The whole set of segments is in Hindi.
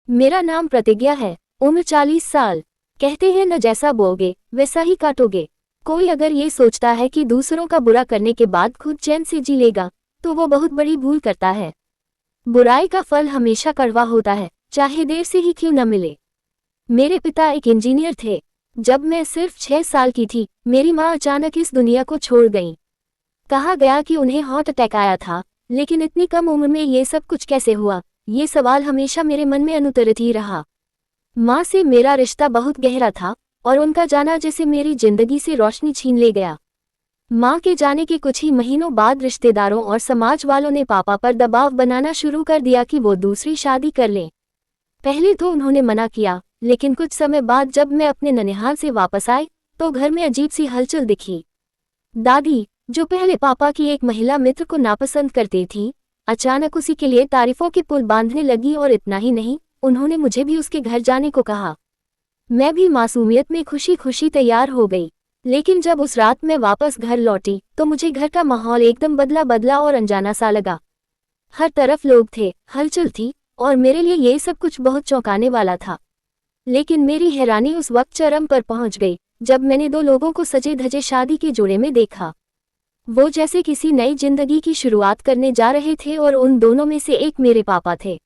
मेरा नाम प्रतिज्ञा है। उम्र 40 साल। कहते हैं न जैसा बोओगे वैसा ही काटोगे। कोई अगर ये सोचता है कि दूसरों का बुरा करने के बाद खुद चैन से जी लेगा तो वो बहुत बड़ी भूल करता है। बुराई का फल हमेशा कड़वा होता है, चाहे देर से ही क्यों न मिले। मेरे पिता एक इंजीनियर थे। जब मैं सिर्फ 6 साल की थी, मेरी माँ अचानक इस दुनिया को छोड़ गईं। कहा गया कि उन्हें हार्ट अटैक आया था, लेकिन इतनी कम उम्र में ये सब कुछ कैसे हुआ, ये सवाल हमेशा मेरे मन में अनुत्तरित ही रहा। माँ से मेरा रिश्ता बहुत गहरा था और उनका जाना जैसे मेरी जिंदगी से रोशनी छीन ले गया। माँ के जाने के कुछ ही महीनों बाद रिश्तेदारों और समाज वालों ने पापा पर दबाव बनाना शुरू कर दिया कि वो दूसरी शादी कर लें। पहले तो उन्होंने मना किया, लेकिन कुछ समय बाद जब मैं अपने ननिहाल से वापस आई तो घर में अजीब सी हलचल दिखी। दादी, जो पहले पापा की एक महिला मित्र को नापसंद करती थी, अचानक उसी के लिए तारीफों के पुल बांधने लगी और इतना ही नहीं, उन्होंने मुझे भी उसके घर जाने को कहा। मैं भी मासूमियत में खुशी खुशी तैयार हो गई, लेकिन जब उस रात मैं वापस घर लौटी तो मुझे घर का माहौल एकदम बदला बदला और अनजाना सा लगा। हर तरफ लोग थे, हलचल थी और मेरे लिए ये सब कुछ बहुत चौंकाने वाला था। लेकिन मेरी हैरानी उस वक्त चरम पर पहुंच गई जब मैंने 2 लोगों को सजे धजे शादी के जोड़े में देखा। वो जैसे किसी नई जिंदगी की शुरुआत करने जा रहे थे और उन दोनों में से एक मेरे पापा थे।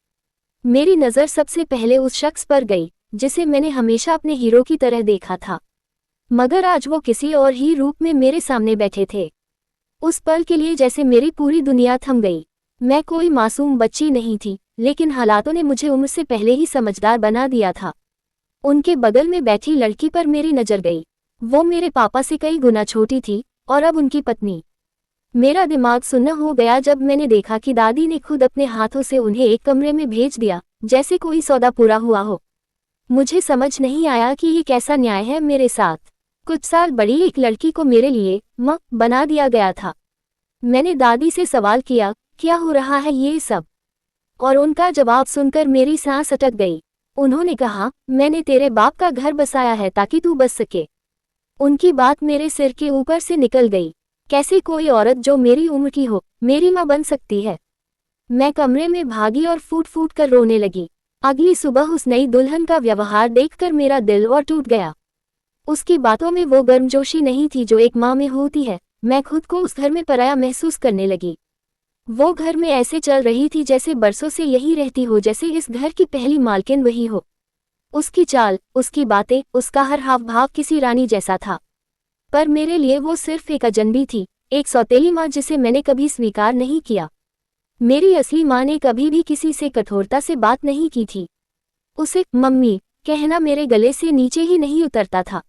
मेरी नज़र सबसे पहले उस शख्स पर गई जिसे मैंने हमेशा अपने हीरो की तरह देखा था, मगर आज वो किसी और ही रूप में मेरे सामने बैठे थे। उस पल के लिए जैसे मेरी पूरी दुनिया थम गई। मैं कोई मासूम बच्ची नहीं थी, लेकिन हालातों ने मुझे उम्र से पहले ही समझदार बना दिया था। उनके बगल में बैठी लड़की पर मेरी नज़र गई। वो मेरे पापा से कई गुना छोटी थी और अब उनकी पत्नी। मेरा दिमाग सुन्न हो गया जब मैंने देखा कि दादी ने खुद अपने हाथों से उन्हें एक कमरे में भेज दिया, जैसे कोई सौदा पूरा हुआ हो। मुझे समझ नहीं आया कि ये कैसा न्याय है मेरे साथ। कुछ साल बड़ी एक लड़की को मेरे लिए मां बना दिया गया था। मैंने दादी से सवाल किया, क्या हो रहा है ये सब? और उनका जवाब सुनकर मेरी सांस अटक गई। उन्होंने कहा, मैंने तेरे बाप का घर बसाया है ताकि तू बच सके। उनकी बात मेरे सिर के ऊपर से निकल गई। कैसे कोई औरत जो मेरी उम्र की हो मेरी मां बन सकती है? मैं कमरे में भागी और फूट फूट कर रोने लगी। अगली सुबह उस नई दुल्हन का व्यवहार देखकर मेरा दिल और टूट गया। उसकी बातों में वो गर्मजोशी नहीं थी जो एक माँ में होती है। मैं खुद को उस घर में पराया महसूस करने लगी। वो घर में ऐसे चल रही थी जैसे बरसों से यही रहती हो, जैसे इस घर की पहली मालकिन वही हो। उसकी चाल, उसकी बातें, उसका हर हाव भाव किसी रानी जैसा था। पर मेरे लिए वो सिर्फ एक अजनबी थी, एक सौतेली माँ जिसे मैंने कभी स्वीकार नहीं किया। मेरी असली माँ ने कभी भी किसी से कठोरता से बात नहीं की थी। उसे मम्मी कहना मेरे गले से नीचे ही नहीं उतरता था।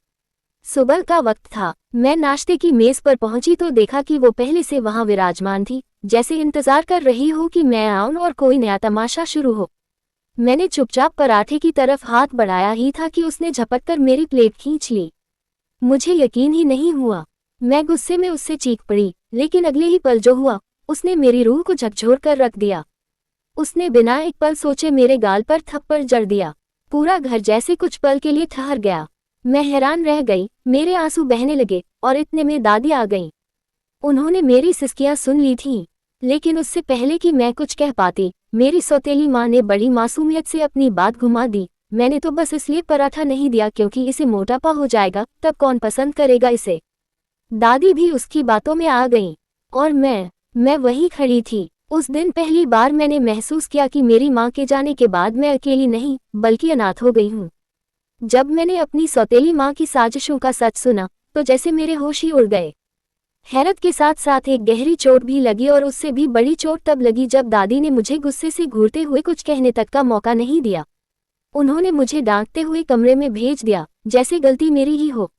सुबह का वक्त था। मैं नाश्ते की मेज पर पहुंची तो देखा कि वो पहले से वहां विराजमान थी, जैसे इंतजार कर रही हो कि मैं आऊं और कोई नया तमाशा शुरू हो। मैंने चुपचाप पराठे की तरफ हाथ बढ़ाया ही था कि उसने झपट कर मेरी प्लेट खींच ली। मुझे यकीन ही नहीं हुआ। मैं गुस्से में उससे चीख पड़ी, लेकिन अगले ही पल जो हुआ उसने मेरी रूह को झकझोर कर रख दिया। उसने बिना एक पल सोचे मेरे गाल पर थप्पड़ जड़ दिया। पूरा घर जैसे कुछ पल के लिए ठहर गया। मैं हैरान रह गई, मेरे आंसू बहने लगे और इतने में दादी आ गईं। उन्होंने मेरी सिसकियां सुन ली थीं, लेकिन उससे पहले कि मैं कुछ कह पाती, मेरी सौतेली माँ ने बड़ी मासूमियत से अपनी बात घुमा दी। मैंने तो बस इसलिए पराठा नहीं दिया क्योंकि इसे मोटापा हो जाएगा, तब कौन पसंद करेगा इसे। दादी भी उसकी बातों में आ गईं और मैं वहीं खड़ी थी। उस दिन पहली बार मैंने महसूस किया कि मेरी माँ के जाने के बाद मैं अकेली नहीं बल्कि अनाथ हो गई हूँ। जब मैंने अपनी सौतेली माँ की साजिशों का सच सुना तो जैसे मेरे होश ही उड़ गए। हैरत के साथ साथ एक गहरी चोट भी लगी, और उससे भी बड़ी चोट तब लगी जब दादी ने मुझे गुस्से से घूरते हुए कुछ कहने तक का मौका नहीं दिया। उन्होंने मुझे डांटते हुए कमरे में भेज दिया, जैसे गलती मेरी ही हो।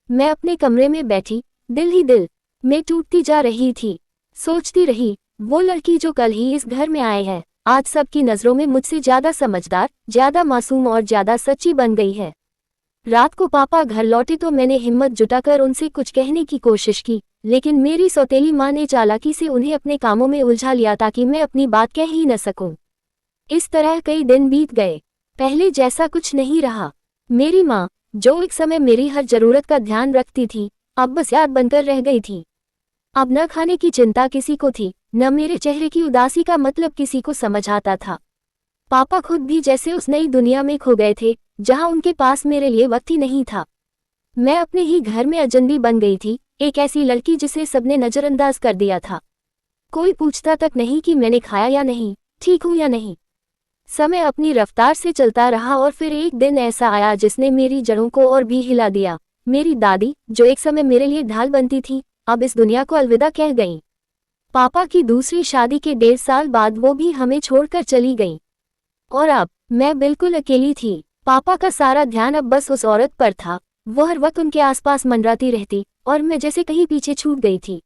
मैं अपने कमरे में बैठी, दिल ही दिल में टूटती जा रही थी। सोचती रही, वो लड़की जो कल ही इस घर में आए है, आज सबकी नज़रों में मुझसे ज़्यादा समझदार, ज़्यादा मासूम और ज़्यादा सच्ची बन गई है। रात को पापा घर लौटे तो मैंने हिम्मत जुटाकर उनसे कुछ कहने की कोशिश की, लेकिन मेरी सौतेली माँ ने चालाकी से उन्हें अपने कामों में उलझा लिया ताकि मैं अपनी बात कह ही न सकूं। इस तरह कई दिन बीत गए। पहले जैसा कुछ नहीं रहा। मेरी माँ, जो एक समय मेरी हर जरूरत का ध्यान रखती थी, अब बस याद बनकर रह गई थी। अब न खाने की चिंता किसी को थी, न मेरे चेहरे की उदासी का मतलब किसी को समझ आता था। पापा खुद भी जैसे उस नई दुनिया में खो गए थे जहां उनके पास मेरे लिए वक्त ही नहीं था। मैं अपने ही घर में अजनबी बन गई थी, एक ऐसी लड़की जिसे सबने नजरअंदाज कर दिया था। कोई पूछता तक नहीं कि मैंने खाया या नहीं, ठीक हूं या नहीं। समय अपनी रफ्तार से चलता रहा और फिर एक दिन ऐसा आया जिसने मेरी जड़ों को और भी हिला दिया। मेरी दादी, जो एक समय मेरे लिए ढाल बनती थी, अब इस दुनिया को अलविदा कह गईं। पापा की दूसरी शादी के 1.5 साल बाद वो भी हमें छोड़कर चली गईं। और अब मैं बिल्कुल अकेली थी। पापा का सारा ध्यान अब बस उस औरत पर था। वो हर वक्त उनके आसपास मंडराती रहती और मैं जैसे कहीं पीछे छूट गई थी,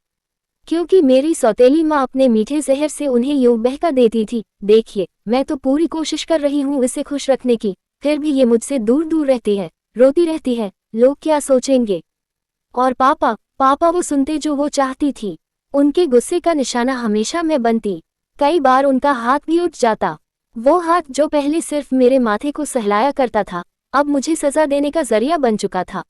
क्योंकि मेरी सौतेली माँ अपने मीठे जहर से उन्हें यूं बहका देती थी। देखिए, मैं तो पूरी कोशिश कर रही हूँ इसे खुश रखने की, फिर भी ये मुझसे दूर दूर रहती है, रोती रहती है, लोग क्या सोचेंगे। और पापा पापा वो सुनते जो वो चाहती थी। उनके गुस्से का निशाना हमेशा मैं बनती। कई बार उनका हाथ भी उठ जाता। वो हाथ जो पहले सिर्फ मेरे माथे को सहलाया करता था, अब मुझे सजा देने का जरिया बन चुका था।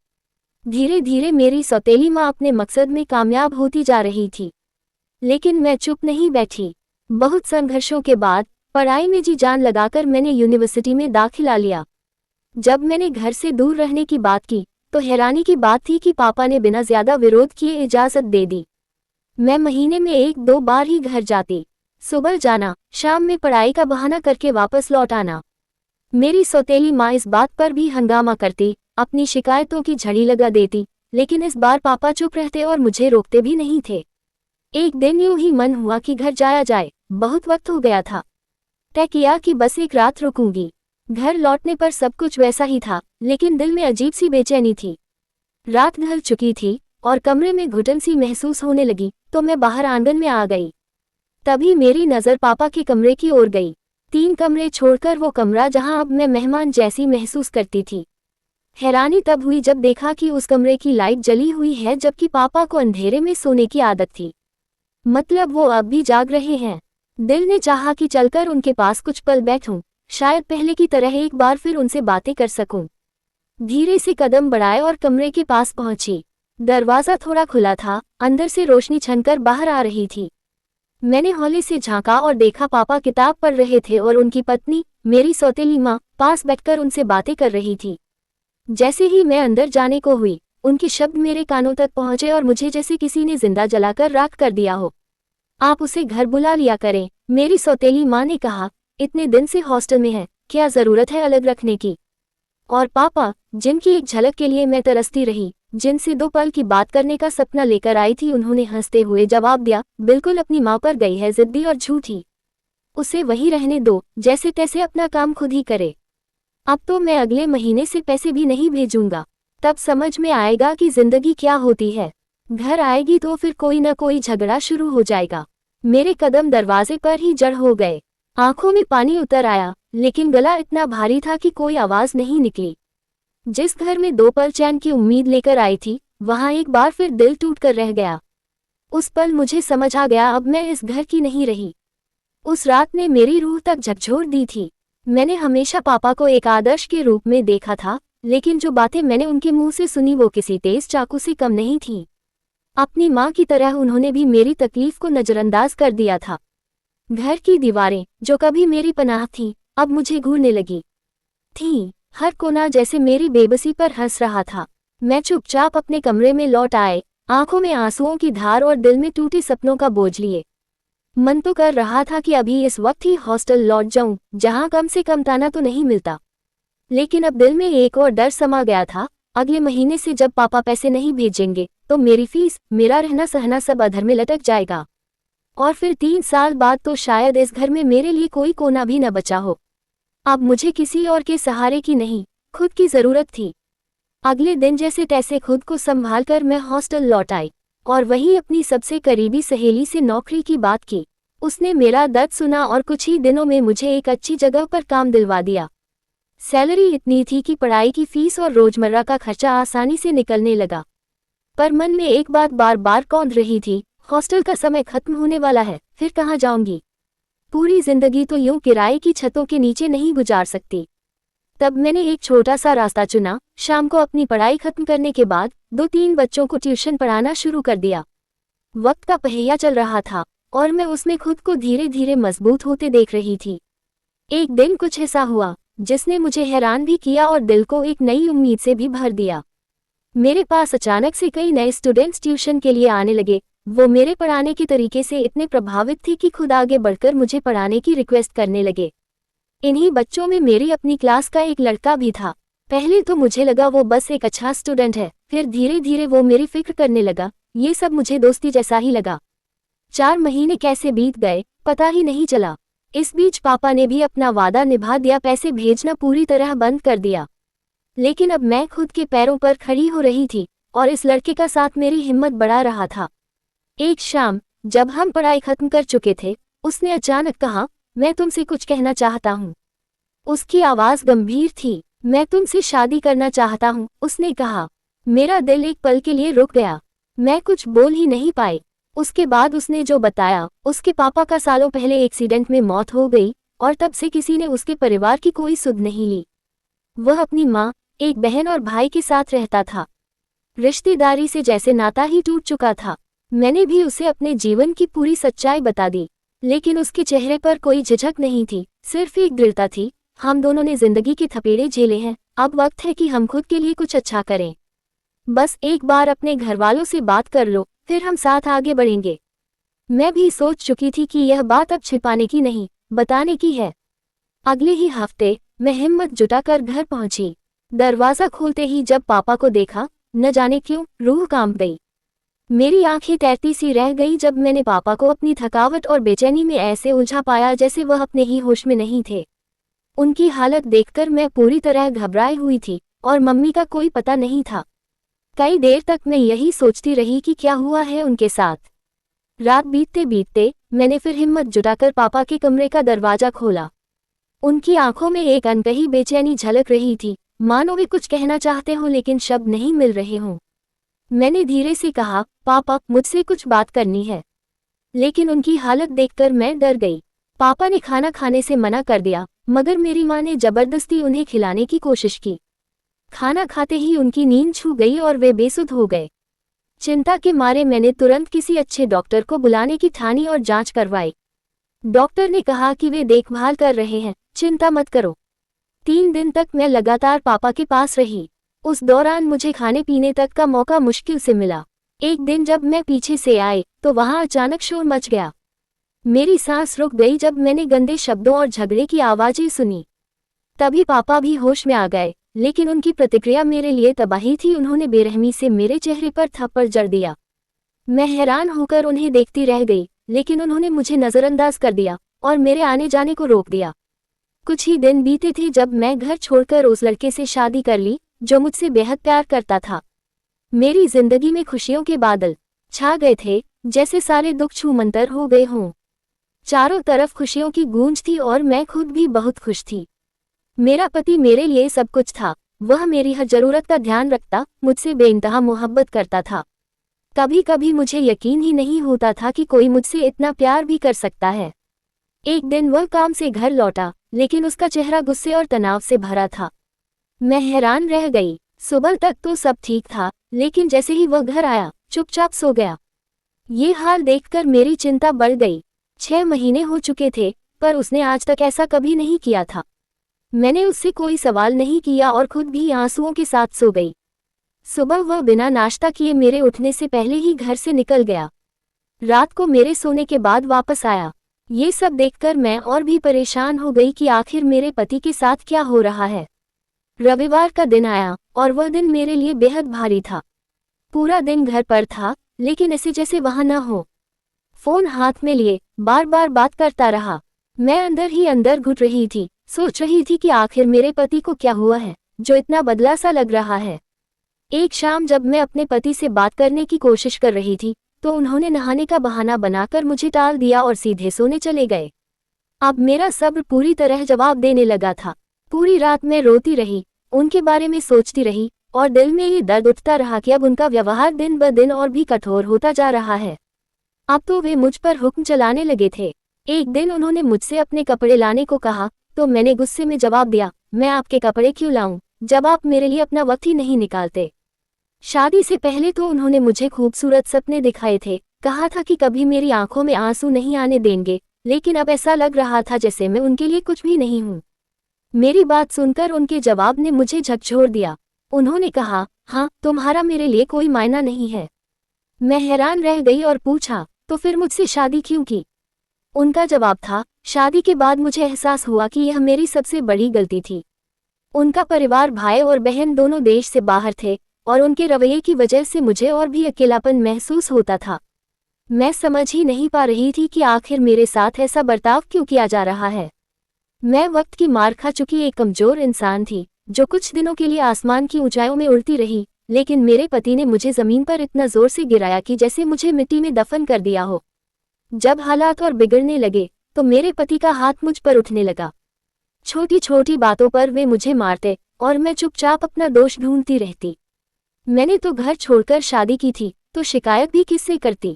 धीरे धीरे मेरी सौतेली माँ अपने मकसद में कामयाब होती जा रही थी, लेकिन मैं चुप नहीं बैठी। बहुत संघर्षों के बाद पढ़ाई में जी जान लगाकर मैंने यूनिवर्सिटी में दाखिला लिया। जब मैंने घर से दूर रहने की बात की तो हैरानी की बात थी कि पापा ने बिना ज्यादा विरोध किए इजाजत दे दी। मैं महीने में 1-2 बार ही घर जाती। सुबह जाना, शाम में पढ़ाई का बहाना करके वापस लौट आना। मेरी सौतेली माँ इस बात पर भी हंगामा करती, अपनी शिकायतों की झड़ी लगा देती, लेकिन इस बार पापा चुप रहते और मुझे रोकते भी नहीं थे। एक दिन यूं ही मन हुआ कि घर जाया जाए, बहुत वक्त हो गया था। तय किया कि बस एक रात रुकूंगी। घर लौटने पर सब कुछ वैसा ही था, लेकिन दिल में अजीब सी बेचैनी थी। रात ढल चुकी थी और कमरे में घुटन सी महसूस होने लगी, तो मैं बाहर आंगन में आ गई। तभी मेरी नज़र पापा के कमरे की ओर गई। 3 कमरे छोड़कर वो कमरा जहां अब मैं मेहमान जैसी महसूस करती थी। हैरानी तब हुई जब देखा कि उस कमरे की लाइट जली हुई है, जबकि पापा को अंधेरे में सोने की आदत थी। मतलब वो अब भी जाग रहे हैं। दिल ने चाहा कि चलकर उनके पास कुछ पल बैठूं, शायद पहले की तरह एक बार फिर उनसे बातें कर सकूं। धीरे से कदम बढ़ाए और कमरे के पास पहुंची। दरवाजा थोड़ा खुला था, अंदर से रोशनी छनकर बाहर आ रही थी। मैंने हौले से झांका और देखा पापा किताब पढ़ रहे थे और उनकी पत्नी, मेरी सौतेली माँ, पास बैठकर उनसे बातें कर रही थी। जैसे ही मैं अंदर जाने को हुई, उनके शब्द मेरे कानों तक पहुंचे और मुझे जैसे किसी ने जिंदा जलाकर राख कर दिया हो। आप उसे घर बुला लिया करें, मेरी सौतेली माँ ने कहा। इतने दिन से हॉस्टल में है, क्या जरूरत है अलग रखने की। और पापा, जिनकी एक झलक के लिए मैं तरसती रही, जिनसे 2 पल की बात करने का सपना लेकर आई थी, उन्होंने हंसते हुए जवाब दिया, बिल्कुल अपनी माँ पर गई है, जिद्दी और झूठी। उसे वही रहने दो, जैसे तैसे अपना काम खुद ही करे। अब तो मैं अगले महीने से पैसे भी नहीं भेजूंगा। तब समझ में आएगा कि जिंदगी क्या होती है। घर आएगी तो फिर कोई न कोई झगड़ा शुरू हो जाएगा। मेरे कदम दरवाजे पर ही जड़ हो गए। आंखों में पानी उतर आया, लेकिन गला इतना भारी था कि कोई आवाज नहीं निकली। जिस घर में 2 पल चैन की उम्मीद लेकर आई थी, वहां एक बार फिर दिल टूटकर रह गया। उस पल मुझे समझ आ गया, अब मैं इस घर की नहीं रही। उस रात ने मेरी रूह तक झकझोर दी थी। मैंने हमेशा पापा को एक आदर्श के रूप में देखा था, लेकिन जो बातें मैंने उनके मुंह से सुनी वो किसी तेज चाकू से कम नहीं थीं। अपनी माँ की तरह उन्होंने भी मेरी तकलीफ को नजरअंदाज कर दिया था। घर की दीवारें, जो कभी मेरी पनाह थीं, अब मुझे घूरने लगी थीं। हर कोना जैसे मेरी बेबसी पर हंस रहा था। मैं चुपचाप अपने कमरे में लौट आए, आंखों में आंसुओं की धार और दिल में टूटे सपनों का बोझ लिए। मन तो कर रहा था कि अभी इस वक्त ही हॉस्टल लौट जाऊं, जहां कम से कम ताना तो नहीं मिलता। लेकिन अब दिल में एक और डर समा गया था, अगले महीने से जब पापा पैसे नहीं भेजेंगे तो मेरी फीस, मेरा रहना सहना सब अधर में लटक जाएगा। और फिर 3 साल बाद तो शायद इस घर में मेरे लिए कोई कोना भी न बचा हो। अब मुझे किसी और के सहारे की नहीं, खुद की जरूरत थी। अगले दिन जैसे तैसे खुद को संभाल कर मैं हॉस्टल लौट आई और वहीं अपनी सबसे करीबी सहेली से नौकरी की बात की। उसने मेरा दर्द सुना और कुछ ही दिनों में मुझे एक अच्छी जगह पर काम दिलवा दिया। सैलरी इतनी थी कि पढ़ाई की फीस और रोजमर्रा का खर्चा आसानी से निकलने लगा। पर मन में एक बात बार बार कौंध रही थी, हॉस्टल का समय खत्म होने वाला है, फिर कहाँ जाऊंगी। पूरी जिंदगी तो यूं किराए की छतों के नीचे नहीं गुजार सकती। तब मैंने एक छोटा सा रास्ता चुना। शाम को अपनी पढ़ाई खत्म करने के बाद 2-3 बच्चों को ट्यूशन पढ़ाना शुरू कर दिया। वक्त का पहिया चल रहा था और मैं उसमें खुद को धीरे धीरे मजबूत होते देख रही थी। एक दिन कुछ ऐसा हुआ जिसने मुझे हैरान भी किया और दिल को एक नई उम्मीद से भी भर दिया। मेरे पास अचानक से कई नए स्टूडेंट्स ट्यूशन के लिए आने लगे। वो मेरे पढ़ाने के तरीके से इतने प्रभावित थे कि खुद आगे बढ़कर मुझे पढ़ाने की रिक्वेस्ट करने लगे। इन्हीं बच्चों में मेरी अपनी क्लास का एक लड़का भी था। पहले तो मुझे लगा वो बस एक अच्छा स्टूडेंट है, फिर धीरे धीरे वो मेरी फिक्र करने लगा। ये सब मुझे दोस्ती जैसा ही लगा। 4 महीने कैसे बीत गए पता ही नहीं चला। इस बीच पापा ने भी अपना वादा निभा दिया, पैसे भेजना पूरी तरह बंद कर दिया। लेकिन अब मैं खुद के पैरों पर खड़ी हो रही थी और इस लड़के का साथ मेरी हिम्मत बढ़ा रहा था। एक शाम जब हम पढ़ाई खत्म कर चुके थे, उसने अचानक कहा, मैं तुमसे कुछ कहना चाहता हूँ। उसकी आवाज़ गंभीर थी। मैं तुमसे शादी करना चाहता हूँ, उसने कहा। मेरा दिल एक पल के लिए रुक गया। मैं कुछ बोल ही नहीं पाई। उसके बाद उसने जो बताया, उसके पापा का सालों पहले एक्सीडेंट में मौत हो गई और तब से किसी ने उसके परिवार की कोई सुध नहीं ली। वह अपनी माँ, एक बहन और भाई के साथ रहता था। रिश्तेदारी से जैसे नाता ही टूट चुका था। मैंने भी उसे अपने जीवन की पूरी सच्चाई बता दी, लेकिन उसके चेहरे पर कोई झिझक नहीं थी, सिर्फ एक दृढ़ता थी। हम दोनों ने जिंदगी के थपेड़े झेले हैं, अब वक्त है कि हम खुद के लिए कुछ अच्छा करें। बस एक बार अपने घरवालों से बात कर लो, फिर हम साथ आगे बढ़ेंगे। मैं भी सोच चुकी थी कि यह बात अब छिपाने की नहीं, बताने की है। अगले ही हफ्ते मैं हिम्मत जुटाकर घर पहुंची। दरवाजा खोलते ही जब पापा को देखा, न जाने क्यों रूह कांप गई। मेरी आंखें तैरती सी रह गई जब मैंने पापा को अपनी थकावट और बेचैनी में ऐसे उलझा पाया जैसे वह अपने ही होश में नहीं थे। उनकी हालत देखकर मैं पूरी तरह घबराई हुई थी और मम्मी का कोई पता नहीं था। कई देर तक मैं यही सोचती रही कि क्या हुआ है उनके साथ। रात बीतते बीतते मैंने फिर हिम्मत जुटाकर पापा के कमरे का दरवाजा खोला। उनकी आंखों में एक अनकही बेचैनी झलक रही थी, मानो वे कुछ कहना चाहते हों लेकिन शब्द नहीं मिल रहे हों। मैंने धीरे से कहा, पापा मुझसे कुछ बात करनी है। लेकिन उनकी हालत देखकर मैं डर गई। पापा ने खाना खाने से मना कर दिया, मगर मेरी माँ ने जबरदस्ती उन्हें खिलाने की कोशिश की। खाना खाते ही उनकी नींद छूट गई और वे बेसुध हो गए। चिंता के मारे मैंने तुरंत किसी अच्छे डॉक्टर को बुलाने की ठानी और जांच करवाई। डॉक्टर ने कहा कि वे देखभाल कर रहे हैं, चिंता मत करो। 3 दिन तक मैं लगातार पापा के पास रही। उस दौरान मुझे खाने पीने तक का मौका मुश्किल से मिला। एक दिन जब मैं पीछे से आई तो वहां अचानक शोर मच गया। मेरी सांस रुक गई जब मैंने गंदे शब्दों और झगड़े की आवाजें सुनी। तभी पापा भी होश में आ गए, लेकिन उनकी प्रतिक्रिया मेरे लिए तबाही थी। उन्होंने बेरहमी से मेरे चेहरे पर थप्पड़ जड़ दिया। मैं हैरान होकर उन्हें देखती रह गई, लेकिन उन्होंने मुझे नजरअंदाज कर दिया और मेरे आने जाने को रोक दिया। कुछ ही दिन बीते थे जब मैं घर छोड़कर उस लड़के से शादी कर ली जो मुझसे बेहद प्यार करता था। मेरी जिंदगी में खुशियों के बादल छा गए थे, जैसे सारे दुख छूमंतर हो गए हों। चारों तरफ खुशियों की गूंज थी और मैं खुद भी बहुत खुश थी। मेरा पति मेरे लिए सब कुछ था। वह मेरी हर जरूरत का ध्यान रखता, मुझसे बेइंतहा मोहब्बत करता था। कभी कभी मुझे यकीन ही नहीं होता था कि कोई मुझसे इतना प्यार भी कर सकता है। एक दिन वह काम से घर लौटा, लेकिन उसका चेहरा गुस्से और तनाव से भरा था। मैं हैरान रह गई। सुबह तक तो सब ठीक था, लेकिन जैसे ही वह घर आया, चुपचाप सो गया। ये हाल देखकर मेरी चिंता बढ़ गई। 6 महीने हो चुके थे, पर उसने आज तक ऐसा कभी नहीं किया था। मैंने उससे कोई सवाल नहीं किया और खुद भी आंसुओं के साथ सो गई। सुबह वह बिना नाश्ता किए मेरे उठने से पहले ही घर से निकल गया। रात को मेरे सोने के बाद वापस आया। ये सब देखकर मैं और भी परेशान हो गई कि आखिर मेरे पति के साथ क्या हो रहा है। रविवार का दिन आया और वह दिन मेरे लिए बेहद भारी था। पूरा दिन घर पर था, लेकिन ऐसे जैसे वहां न हो। फोन हाथ में लिए बार बार बात करता रहा। मैं अंदर ही अंदर घुट रही थी, सोच रही थी कि आखिर मेरे पति को क्या हुआ है जो इतना बदला सा लग रहा है। एक शाम जब मैं अपने पति से बात करने की कोशिश कर रही थी, तो उन्होंने नहाने का बहाना बनाकर मुझे टाल दिया और सीधे सोने चले गए। अब मेरा सब्र पूरी तरह जवाब देने लगा था। पूरी रात मैं रोती रही, उनके बारे में सोचती रही और दिल में ये दर्द उठता रहा कि अब उनका व्यवहार दिन ब दिन और भी कठोर होता जा रहा है। अब तो वे मुझ पर हुक्म चलाने लगे थे। एक दिन उन्होंने मुझसे अपने कपड़े लाने को कहा, तो मैंने गुस्से में जवाब दिया, मैं आपके कपड़े क्यों लाऊं, जब आप मेरे लिए अपना वक्त ही नहीं निकालते। शादी से पहले तो उन्होंने मुझे खूबसूरत सपने दिखाए थे, कहा था कि कभी मेरी आंखों में आंसू नहीं आने देंगे, लेकिन अब ऐसा लग रहा था जैसे मैं उनके लिए कुछ भी नहीं हूँ। मेरी बात सुनकर उनके जवाब ने मुझे झकझोर दिया। उन्होंने कहा, हाँ, तुम्हारा मेरे लिए कोई मायना नहीं है। मैं हैरान रह गई और पूछा, तो फिर मुझसे शादी क्यों की? उनका जवाब था, शादी के बाद मुझे एहसास हुआ कि यह मेरी सबसे बड़ी गलती थी। उनका परिवार, भाई और बहन दोनों देश से बाहर थे और उनके रवैये की वजह से मुझे और भी अकेलापन महसूस होता था। मैं समझ ही नहीं पा रही थी कि आखिर मेरे साथ ऐसा बर्ताव क्यों किया जा रहा है। मैं वक्त की मार खा चुकी एक कमजोर इंसान थी, जो कुछ दिनों के लिए आसमान की ऊंचाइयों में उड़ती रही, लेकिन मेरे पति ने मुझे जमीन पर इतना जोर से गिराया कि जैसे मुझे मिट्टी में दफन कर दिया हो। जब हालात और बिगड़ने लगे तो मेरे पति का हाथ मुझ पर उठने लगा। छोटी छोटी बातों पर वे मुझे मारते और मैं चुपचाप अपना दोष ढूंढती रहती। मैंने तो घर छोड़कर शादी की थी, तो शिकायत भी किससे करती?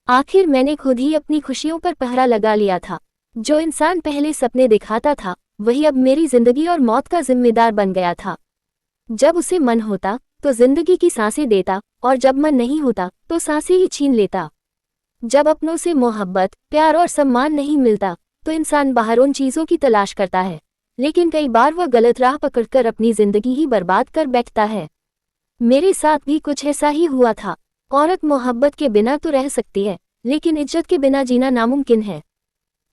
आखिर मैंने खुद ही अपनी खुशियों पर पहरा लगा लिया था। जो इंसान पहले सपने दिखाता था, वही अब मेरी जिंदगी और मौत का जिम्मेदार बन गया था। जब उसे मन होता तो जिंदगी की सांसें देता, और जब मन नहीं होता तो सांसें ही छीन लेता। जब अपनों से मोहब्बत, प्यार और सम्मान नहीं मिलता तो इंसान बाहर उन चीजों की तलाश करता है, लेकिन कई बार वह गलत राह पकड़कर अपनी जिंदगी ही बर्बाद कर बैठता है। मेरे साथ भी कुछ ऐसा ही हुआ था। औरत मोहब्बत के बिना तो रह सकती है, लेकिन इज्जत के बिना जीना नामुमकिन है।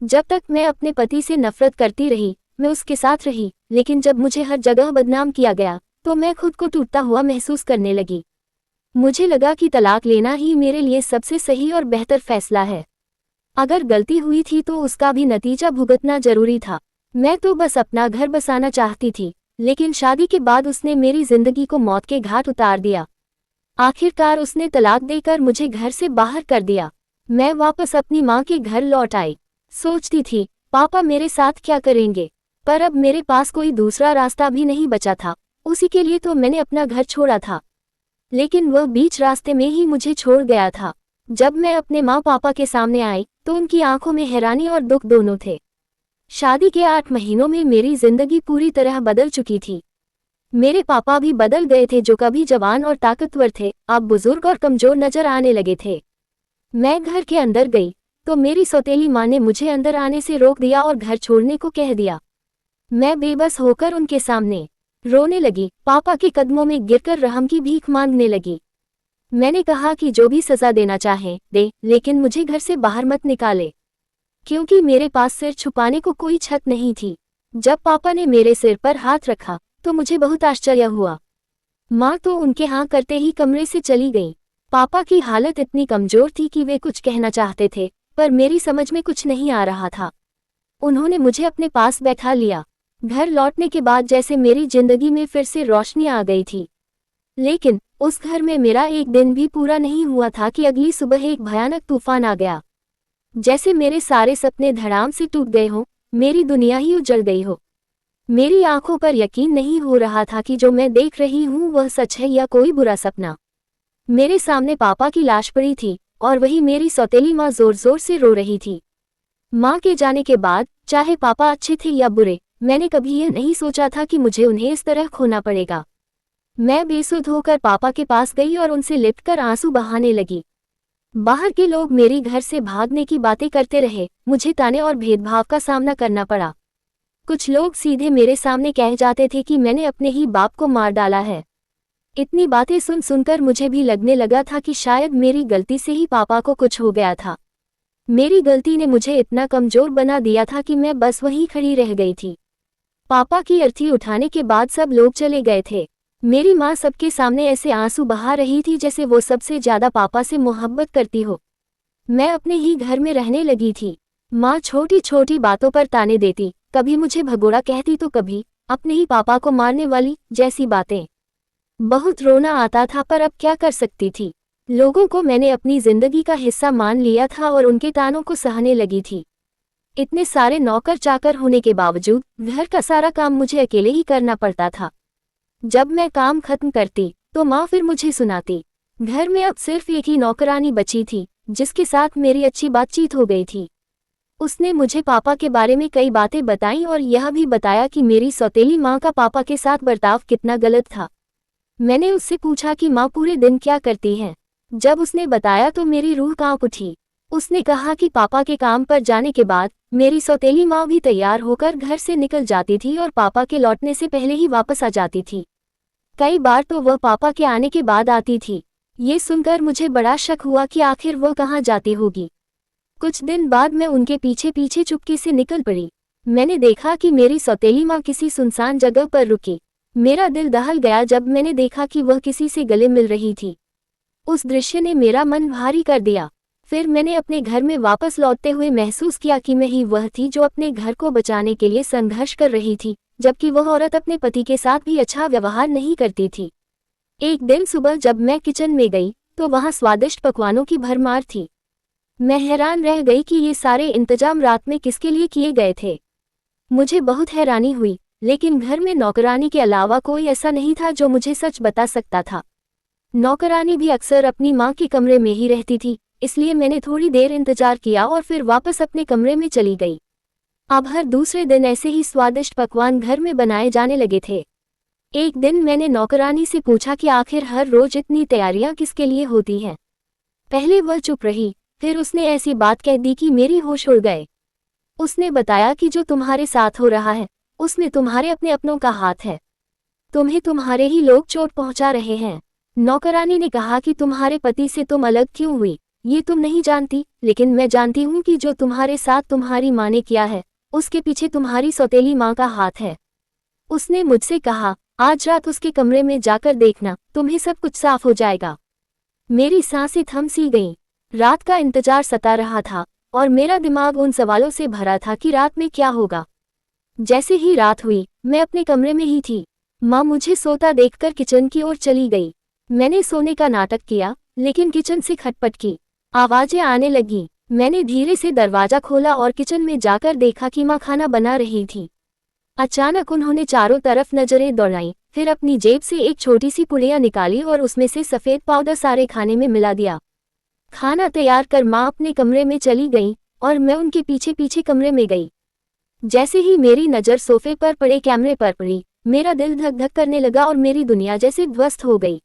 जब तक मैं अपने पति से नफरत करती रही, मैं उसके साथ रही, लेकिन जब मुझे हर जगह बदनाम किया गया तो मैं खुद को टूटता हुआ महसूस करने लगी। मुझे लगा कि तलाक लेना ही मेरे लिए सबसे सही और बेहतर फैसला है। अगर गलती हुई थी तो उसका भी नतीजा भुगतना जरूरी था। मैं तो बस अपना घर बसाना चाहती थी, लेकिन शादी के बाद उसने मेरी जिंदगी को मौत के घाट उतार दिया। आखिरकार उसने तलाक देकर मुझे घर से बाहर कर दिया। मैं वापस अपनी माँ के घर लौट आई। सोचती थी, पापा मेरे साथ क्या करेंगे? पर अब मेरे पास कोई दूसरा रास्ता भी नहीं बचा था। उसी के लिए तो मैंने अपना घर छोड़ा था, लेकिन वह बीच रास्ते में ही मुझे छोड़ गया था। जब मैं अपने माँ पापा के सामने आई तो उनकी आंखों में हैरानी और दुख दोनों थे। शादी के 8 महीनों में मेरी जिंदगी पूरी तरह बदल चुकी थी। मेरे पापा भी बदल गए थे, जो कभी जवान और ताकतवर थे, अब बुजुर्ग और कमजोर नजर आने लगे थे। मैं घर के अंदर गई तो मेरी सौतेली माँ ने मुझे अंदर आने से रोक दिया और घर छोड़ने को कह दिया। मैं बेबस होकर उनके सामने रोने लगी, पापा के कदमों में गिरकर रहम की भीख मांगने लगी। मैंने कहा कि जो भी सजा देना चाहे दे, लेकिन मुझे घर से बाहर मत निकाले, क्योंकि मेरे पास सिर छुपाने को कोई छत नहीं थी। जब पापा ने मेरे सिर पर हाथ रखा तो मुझे बहुत आश्चर्य हुआ। माँ तो उनके हाँ करते ही कमरे से चली गई। पापा की हालत इतनी कमजोर थी कि वे कुछ कहना चाहते थे, पर मेरी समझ में कुछ नहीं आ रहा था। उन्होंने मुझे अपने पास बैठा लिया। घर लौटने के बाद जैसे मेरी जिंदगी में फिर से रोशनी आ गई थी। लेकिन उस घर में मेरा एक दिन भी पूरा नहीं हुआ था कि अगली सुबह एक भयानक तूफान आ गया। जैसे मेरे सारे सपने धड़ाम से टूट गए हों, मेरी दुनिया ही उजड़ गई हो। मेरी आंखों पर यकीन नहीं हो रहा था कि जो मैं देख रही हूँ वह सच है या कोई बुरा सपना। मेरे सामने पापा की लाश पड़ी थी और वही मेरी सौतेली माँ जोर जोर से रो रही थी। माँ के जाने के बाद, चाहे पापा अच्छे थे या बुरे, मैंने कभी यह नहीं सोचा था कि मुझे उन्हें इस तरह खोना पड़ेगा। मैं बेसुध होकर पापा के पास गई और उनसे लिपटकर आंसू बहाने लगी। बाहर के लोग मेरी घर से भागने की बातें करते रहे, मुझे ताने और भेदभाव का सामना करना पड़ा। कुछ लोग सीधे मेरे सामने कह जाते थे कि मैंने अपने ही बाप को मार डाला है। इतनी बातें सुन सुनकर मुझे भी लगने लगा था कि शायद मेरी गलती से ही पापा को कुछ हो गया था। मेरी गलती ने मुझे इतना कमजोर बना दिया था कि मैं बस वहीं खड़ी रह गई थी। पापा की अर्थी उठाने के बाद सब लोग चले गए थे। मेरी माँ सबके सामने ऐसे आंसू बहा रही थी जैसे वो सबसे ज्यादा पापा से मोहब्बत करती हो। मैं अपने ही घर में रहने लगी थी। माँ छोटी छोटी बातों पर ताने देती, कभी मुझे भगोड़ा कहती तो कभी अपने ही पापा को मारने वाली जैसी बातें। बहुत रोना आता था, पर अब क्या कर सकती थी। लोगों को मैंने अपनी जिंदगी का हिस्सा मान लिया था और उनके तानों को सहने लगी थी। इतने सारे नौकर चाकर होने के बावजूद घर का सारा काम मुझे अकेले ही करना पड़ता था। जब मैं काम खत्म करती तो माँ फिर मुझे सुनाती। घर में अब सिर्फ एक ही नौकरानी बची थी, जिसके साथ मेरी अच्छी बातचीत हो गई थी। उसने मुझे पापा के बारे में कई बातें बताईं और यह भी बताया कि मेरी सौतेली माँ का पापा के साथ बर्ताव कितना गलत था। मैंने उससे पूछा कि माँ पूरे दिन क्या करती हैं। जब उसने बताया तो मेरी रूह कांप उठी। उसने कहा कि पापा के काम पर जाने के बाद मेरी सौतेली माँ भी तैयार होकर घर से निकल जाती थी और पापा के लौटने से पहले ही वापस आ जाती थी। कई बार तो वह पापा के आने के बाद आती थी। ये सुनकर मुझे बड़ा शक हुआ कि आखिर वह कहाँ जाती होगी। कुछ दिन बाद मैं उनके पीछे पीछे चुपके से निकल पड़ी। मैंने देखा कि मेरी सौतेली माँ किसी सुनसान जगह पर रुकी। मेरा दिल दहल गया जब मैंने देखा कि वह किसी से गले मिल रही थी। उस दृश्य ने मेरा मन भारी कर दिया। फिर मैंने अपने घर में वापस लौटते हुए महसूस किया कि मैं ही वह थी जो अपने घर को बचाने के लिए संघर्ष कर रही थी, जबकि वह औरत अपने पति के साथ भी अच्छा व्यवहार नहीं करती थी। एक दिन सुबह जब मैं किचन में गई तो वहां स्वादिष्ट पकवानों की भरमार थी। मैं हैरान रह गई कि ये सारे इंतजाम रात में किसके लिए किए गए थे। मुझे बहुत हैरानी हुई, लेकिन घर में नौकरानी के अलावा कोई ऐसा नहीं था जो मुझे सच बता सकता था। नौकरानी भी अक्सर अपनी माँ के कमरे में ही रहती थी, इसलिए मैंने थोड़ी देर इंतजार किया और फिर वापस अपने कमरे में चली गई। अब हर दूसरे दिन ऐसे ही स्वादिष्ट पकवान घर में बनाए जाने लगे थे। एक दिन मैंने नौकरानी से पूछा कि आखिर हर रोज इतनी तैयारियां किसके लिए होती हैं। पहले वह चुप रही, फिर उसने ऐसी बात कह दी कि मेरी होश उड़ गए। उसने बताया कि जो तुम्हारे साथ हो रहा है उसमें तुम्हारे अपने अपनों का हाथ है। तुम्हें तुम्हारे ही लोग चोट पहुंचा रहे हैं। नौकरानी ने कहा कि तुम्हारे पति से तुम अलग क्यों हुई ये तुम नहीं जानती, लेकिन मैं जानती हूँ कि जो तुम्हारे साथ तुम्हारी माँ ने किया है उसके पीछे तुम्हारी सौतेली माँ का हाथ है। उसने मुझसे कहा, आज रात उसके कमरे में जाकर देखना, तुम्हें सब कुछ साफ हो जाएगा। मेरी सांसें थम सी गईं। रात का इंतजार सता रहा था और मेरा दिमाग उन सवालों से भरा था कि रात में क्या होगा। जैसे ही रात हुई मैं अपने कमरे में ही थी। माँ मुझे सोता देखकर किचन की ओर चली गई। मैंने सोने का नाटक किया, लेकिन किचन से खटपट की आवाजें आने लगी। मैंने धीरे से दरवाजा खोला और किचन में जाकर देखा कि माँ खाना बना रही थी। अचानक उन्होंने चारों तरफ नजरें दौड़ाई, फिर अपनी जेब से एक छोटी सी पुड़िया निकाली और उसमें से सफ़ेद पाउडर सारे खाने में मिला दिया। खाना तैयार कर माँ अपने कमरे में चली गई और मैं उनके पीछे पीछे कमरे में गई। जैसे ही मेरी नज़र सोफे पर पड़े कैमरे पर पड़ी, मेरा दिल धक धक करने लगा और मेरी दुनिया जैसे ध्वस्त हो गई,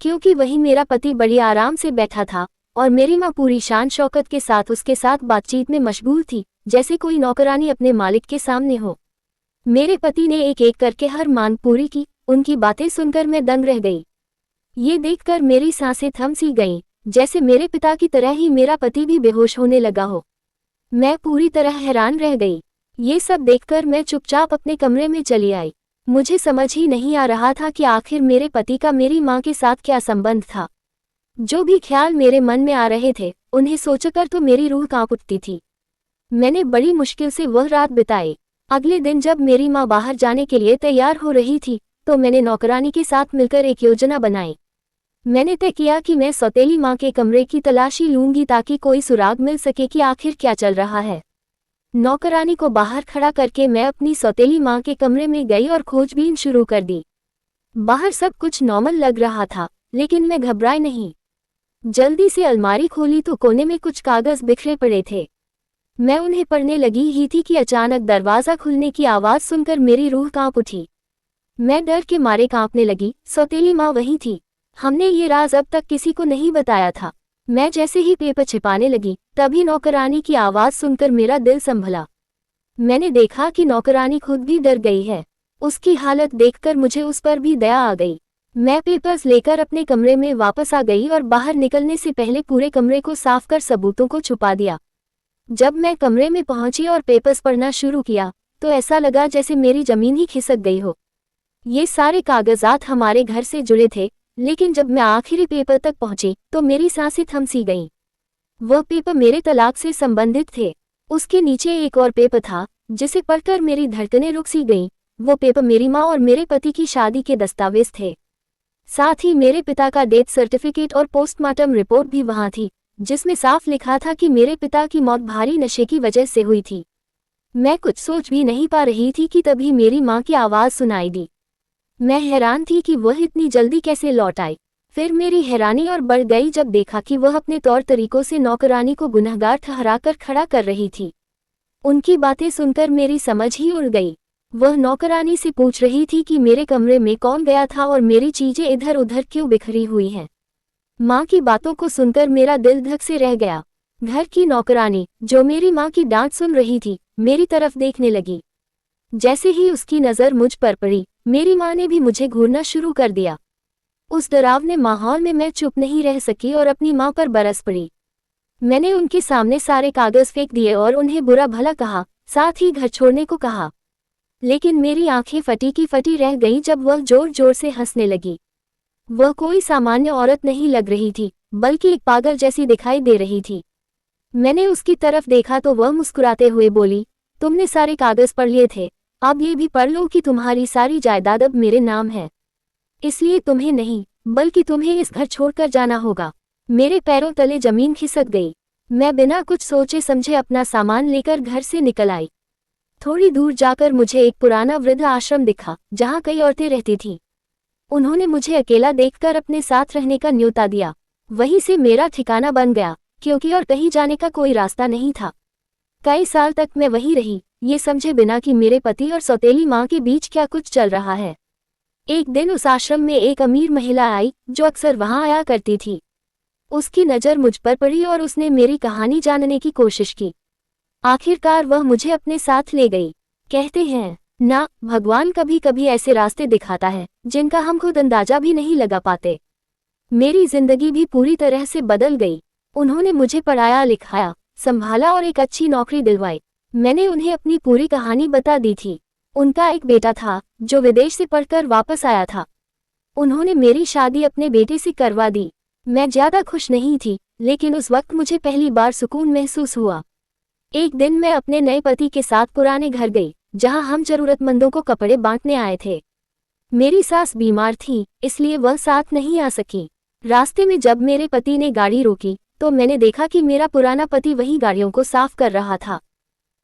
क्योंकि वहीं मेरा पति बड़ी आराम से बैठा था और मेरी माँ पूरी शान शौकत के साथ उसके साथ बातचीत में मशगूल थी, जैसे कोई नौकरानी अपने मालिक के सामने हो। मेरे पति ने एक एक करके हर मांग पूरी की। उनकी बातें सुनकर मैं दंग रह गई। ये देखकर मेरी सांसें थम सी गईं, जैसे मेरे पिता की तरह ही मेरा पति भी बेहोश होने लगा हो। मैं पूरी तरह हैरान रह गई। ये सब देखकर मैं चुपचाप अपने कमरे में चली आई। मुझे समझ ही नहीं आ रहा था कि आखिर मेरे पति का मेरी माँ के साथ क्या संबंध था। जो भी ख्याल मेरे मन में आ रहे थे उन्हें सोचकर तो मेरी रूह कांप उठती थी। मैंने बड़ी मुश्किल से वह रात बिताई। अगले दिन जब मेरी माँ बाहर जाने के लिए तैयार हो रही थी तो मैंने नौकरानी के साथ मिलकर एक योजना बनाई। मैंने तय किया कि मैं सौतेली माँ के कमरे की तलाशी लूंगी ताकि कोई सुराग मिल सके कि आखिर क्या चल रहा है। नौकरानी को बाहर खड़ा करके मैं अपनी सौतेली माँ के कमरे में गई और खोजबीन शुरू कर दी। बाहर सब कुछ नॉर्मल लग रहा था, लेकिन मैं घबराई नहीं। जल्दी से अलमारी खोली तो कोने में कुछ कागज बिखरे पड़े थे। मैं उन्हें पढ़ने लगी ही थी कि अचानक दरवाज़ा खुलने की आवाज़ सुनकर मेरी रूह कांप उठी। मैं डर के मारे कांपने लगी। सौतेली माँ वहीं थी। हमने ये राज अब तक किसी को नहीं बताया था। मैं जैसे ही पेपर छिपाने लगी तभी नौकरानी की आवाज़ सुनकर मेरा दिल संभला। मैंने देखा कि नौकरानी खुद भी डर गई है। उसकी हालत देखकर मुझे उस पर भी दया आ गई। मैं पेपर्स लेकर अपने कमरे में वापस आ गई और बाहर निकलने से पहले पूरे कमरे को साफ कर सबूतों को छुपा दिया। जब मैं कमरे में पहुंची और पेपर्स पढ़ना शुरू किया तो ऐसा लगा जैसे मेरी जमीन ही खिसक गई हो। ये सारे कागजात हमारे घर से जुड़े थे, लेकिन जब मैं आखिरी पेपर तक पहुंची तो मेरी सांसें थम सी गईं। वह पेपर मेरे तलाक से संबंधित थे। उसके नीचे एक और पेपर था जिसे पढ़कर मेरी धड़कनें रुक सी गईं। वो पेपर मेरी माँ और मेरे पति की शादी के दस्तावेज थे। साथ ही मेरे पिता का डेथ सर्टिफिकेट और पोस्टमार्टम रिपोर्ट भी वहां थी, जिसमें साफ लिखा था कि मेरे पिता की मौत भारी नशे की वजह से हुई थी। मैं कुछ सोच भी नहीं पा रही थी कि तभी मेरी माँ की आवाज़ सुनाई दी। मैं हैरान थी कि वह इतनी जल्दी कैसे लौट आई। फिर मेरी हैरानी और बढ़ गई जब देखा कि वह अपने तौर तरीकों से नौकरानी को गुनहगार ठहराकर खड़ा कर रही थी। उनकी बातें सुनकर मेरी समझ ही उड़ गई। वह नौकरानी से पूछ रही थी कि मेरे कमरे में कौन गया था और मेरी चीजें इधर उधर क्यों बिखरी हुई हैं। माँ की बातों को सुनकर मेरा दिल धक से रह गया। घर की नौकरानी, जो मेरी माँ की डांट सुन रही थी, मेरी तरफ देखने लगी। जैसे ही उसकी नज़र मुझ पर पड़ी, मेरी माँ ने भी मुझे घूरना शुरू कर दिया। उस डरावने माहौल में मैं चुप नहीं रह सकी और अपनी माँ पर बरस पड़ी। मैंने उनके सामने सारे कागज फेंक दिए और उन्हें बुरा भला कहा, साथ ही घर छोड़ने को कहा। लेकिन मेरी आंखें फटी की फटी रह गईं जब वह जोर जोर से हंसने लगी। वह कोई सामान्य औरत नहीं लग रही थी, बल्कि एक पागल जैसी दिखाई दे रही थी। मैंने उसकी तरफ देखा तो वह मुस्कुराते हुए बोली, तुमने सारे कागज पढ़ लिए थे, अब ये भी पढ़ लो कि तुम्हारी सारी जायदाद अब मेरे नाम है। इसलिए तुम्हें नहीं, बल्कि तुम्हें इस घर छोड़कर जाना होगा। मेरे पैरों तले जमीन खिसक गई। मैं बिना कुछ सोचे समझे अपना सामान लेकर घर से निकल आई। थोड़ी दूर जाकर मुझे एक पुराना वृद्ध आश्रम दिखा, जहाँ कई औरतें रहती थीं। उन्होंने मुझे अकेला देखकर अपने साथ रहने का न्योता दिया। वहीं से मेरा ठिकाना बन गया, क्योंकि और कहीं जाने का कोई रास्ता नहीं था। कई साल तक मैं वहीं रही, ये समझे बिना कि मेरे पति और सौतेली माँ के बीच क्या कुछ चल रहा है। एक दिन उस आश्रम में एक अमीर महिला आई, जो अक्सर वहां आया करती थी। उसकी नज़र मुझ पर पड़ी और उसने मेरी कहानी जानने की कोशिश की। आखिरकार वह मुझे अपने साथ ले गई। कहते हैं ना, भगवान कभी कभी ऐसे रास्ते दिखाता है जिनका हम खुद अंदाजा भी नहीं लगा पाते। मेरी जिंदगी भी पूरी तरह से बदल गई। उन्होंने मुझे पढ़ाया लिखाया, संभाला और एक अच्छी नौकरी दिलवाई। मैंने उन्हें अपनी पूरी कहानी बता दी थी। उनका एक बेटा था, जो विदेश से पढ़कर वापस आया था। उन्होंने मेरी शादी अपने बेटे से करवा दी। मैं ज्यादा खुश नहीं थी, लेकिन उस वक्त मुझे पहली बार सुकून महसूस हुआ। एक दिन मैं अपने नए पति के साथ पुराने घर गई, जहां हम जरूरतमंदों को कपड़े बांटने आए थे। मेरी सास बीमार थी, इसलिए वह साथ नहीं आ सकी। रास्ते में जब मेरे पति ने गाड़ी रोकी, तो मैंने देखा कि मेरा पुराना पति वही गाड़ियों को साफ कर रहा था।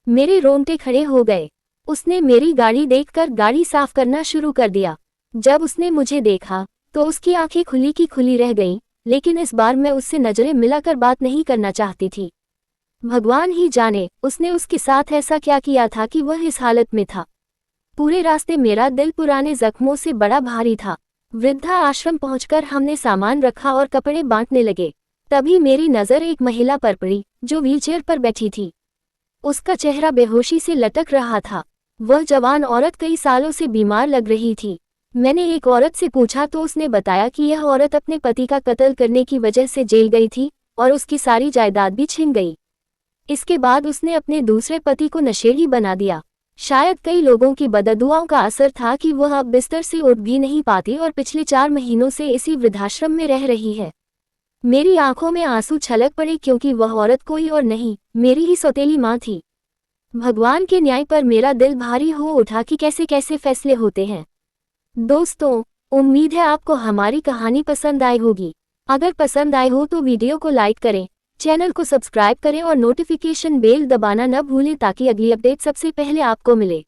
मेरे रोंगटे खड़े हो गए। उसने मेरी गाड़ी देखकर गाड़ी साफ करना शुरू कर दिया। जब उसने मुझे देखा, तो उसकी आंखें खुली की खुली रह गईं, लेकिन इस बार मैं उससे नजरें मिलाकर बात नहीं करना चाहती थी। भगवान ही जाने, उसने उसके साथ ऐसा क्या किया था कि वह इस हालत में था। पूरे रास्ते मेरा दिल पुराने जख्मों से बड़ा भारी था। वृद्धा आश्रम पहुंचकर हमने सामान रखा और कपड़े बांटने लगे। तभी मेरी नज़र एक महिला पर पड़ी, जो व्हीलचेयर पर बैठी थी। उसका चेहरा बेहोशी से लटक रहा था। वह जवान औरत कई सालों से बीमार लग रही थी। मैंने एक औरत से पूछा तो उसने बताया कि यह औरत अपने पति का कत्ल करने की वजह से जेल गई थी और उसकी सारी जायदाद भी छिन गई। इसके बाद उसने अपने दूसरे पति को नशेड़ी बना दिया। शायद कई लोगों की बददुआओं का असर था कि वह अब बिस्तर से उठ भी नहीं पाती और पिछले 4 महीनों से इसी वृद्धाश्रम में रह रही है। मेरी आंखों में आंसू छलक पड़े, क्योंकि वह औरत कोई और नहीं, मेरी ही सौतेली माँ थी। भगवान के न्याय पर मेरा दिल भारी हो उठा कि कैसे कैसे फैसले होते हैं। दोस्तों, उम्मीद है आपको हमारी कहानी पसंद आई होगी। अगर पसंद आई हो तो वीडियो को लाइक करें, चैनल को सब्सक्राइब करें और नोटिफिकेशन बेल दबाना न भूलें ताकि अगली अपडेट सबसे पहले आपको मिले।